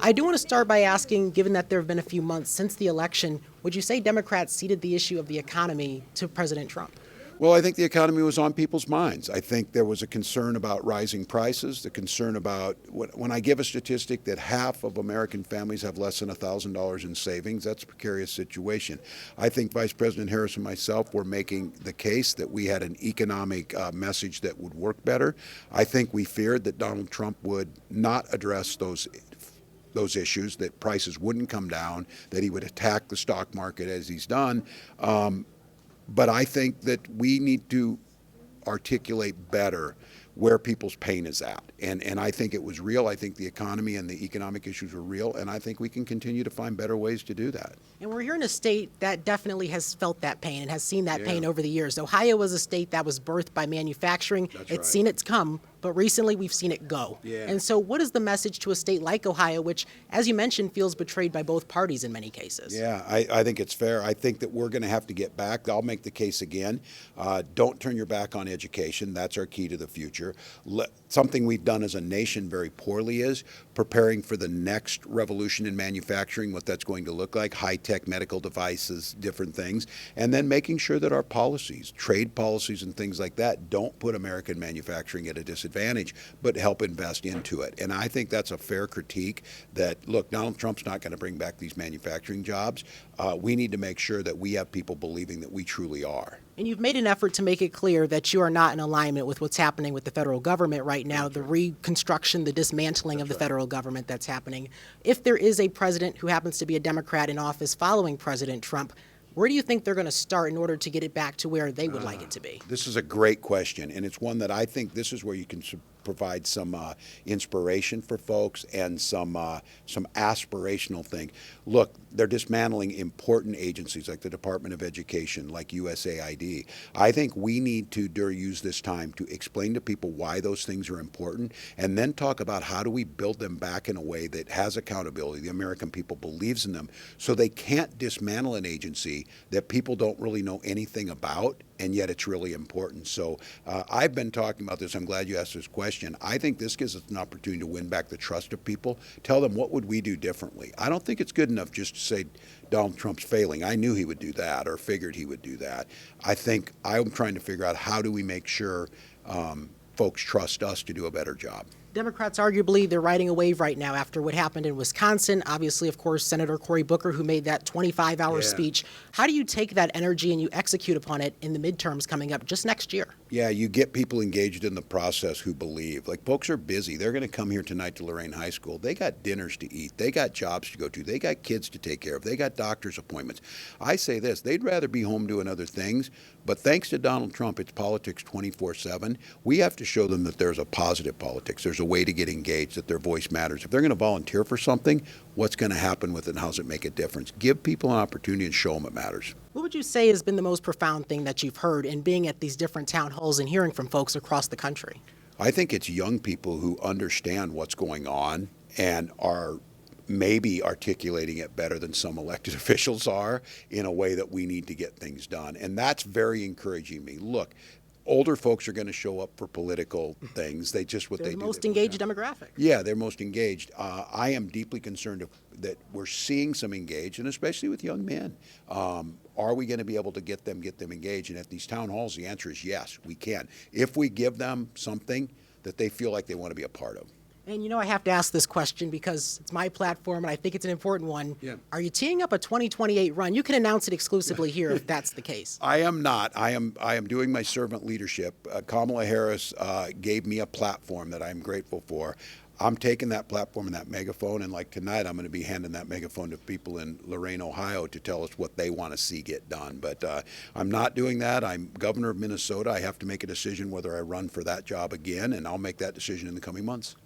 I do want to start by asking, given that there have been a few months since the election, would you say Democrats ceded the issue of the economy to President Trump? Well, I think the economy was on people's minds. I think there was a concern about rising prices, the concern about when I give a statistic that half of American families have less than $1,000 in savings, that's a precarious situation. I think Vice President Harris and myself were making the case that we had an economic message that would work better. I think we feared that Donald Trump would not address those issues, that prices wouldn't come down, that he would attack the stock market as he's done. But I think that we need to articulate better where people's pain is at. And I think it was real. I think the economy and the economic issues were real. And I think we can continue to find better ways to do that. And we're here in a state that definitely has felt that pain and has seen that pain over the years. Ohio was a state that was birthed by manufacturing. It's seen it come, but recently we've seen it go. And so what is the message to a state like Ohio, which, as you mentioned, feels betrayed by both parties in many cases? Yeah, I think it's fair. I think that we're going to have to get back. I'll make the case again. Don't turn your back on education. That's our key to the future. Something we've done as a nation very poorly is preparing for the next revolution in manufacturing, what that's going to look like, high-tech medical devices, different things, and then making sure that our policies, trade policies and things like that, don't put American manufacturing at a disadvantage, but help invest into it. And I think that's a fair critique that, look, Donald Trump's not going to bring back these manufacturing jobs. We need to make sure that we have people believing that we truly are. And you've made an effort to make it clear that you are not in alignment with what's happening with the federal government right now, the reconstruction, the dismantling of the federal government that's happening. If there is a president who happens to be a Democrat in office following President Trump, where do you think they're going to start in order to get it back to where they would like it to be? This is a great question, and it's one that I think this is where you can provide some inspiration for folks and some aspirational thing. Look, they're dismantling important agencies like the Department of Education, like USAID. I think we need to use this time to explain to people why those things are important, and then talk about how do we build them back in a way that has accountability, the American people believes in them, so they can't dismantle an agency that people don't really know anything about, and yet it's really important. So I've been talking about this. I'm glad you asked this question. I think this gives us an opportunity to win back the trust of people, tell them what would we do differently. I don't think it's good enough just to say Donald Trump's failing. I knew he would do that or figured he would do that. I think I'm trying to figure out how do we make sure folks trust us to do a better job. Democrats, arguably, they're riding a wave right now after what happened in Wisconsin. Obviously, of course, Senator Cory Booker, who made that 25-hour speech. How do you take that energy and you execute upon it in the midterms coming up just next year? Yeah, you get people engaged in the process who believe. Like, folks are busy. They're going to come here tonight to Lorain High School. They got dinners to eat. They got jobs to go to. They got kids to take care of. They got doctor's appointments. I say this, they'd rather be home doing other things, but thanks to Donald Trump, it's politics 24/7. We have to show them that there's a positive politics. There's a way to get engaged, that their voice matters. If they're going to volunteer for something, what's going to happen with it and how does it make a difference? Give people an opportunity and show them it matters. What would you say has been the most profound thing that you've heard in being at these different town halls and hearing from folks across the country? I think it's young people who understand what's going on and are maybe articulating it better than some elected officials are in a way that we need to get things done. And that's very encouraging me. Look, older folks are going to show up for political things. They just what They're they do. the most engaged demographic. Yeah, they're most engaged. I am deeply concerned that we're seeing some engaged, and especially with young men. Are we going to be able to get them engaged? And at these town halls, the answer is yes, we can. If we give them something that they feel like they want to be a part of. And, I have to ask this question because it's my platform and I think it's an important one. Yeah. Are you teeing up a 2028 run? You can announce it exclusively here if that's the case. I am not. I am doing my servant leadership. Kamala Harris gave me a platform that I'm grateful for. I'm taking that platform and that megaphone, and like tonight, I'm going to be handing that megaphone to people in Lorain, Ohio, to tell us what they want to see get done. But I'm not doing that. I'm governor of Minnesota. I have to make a decision whether I run for that job again, and I'll make that decision in the coming months.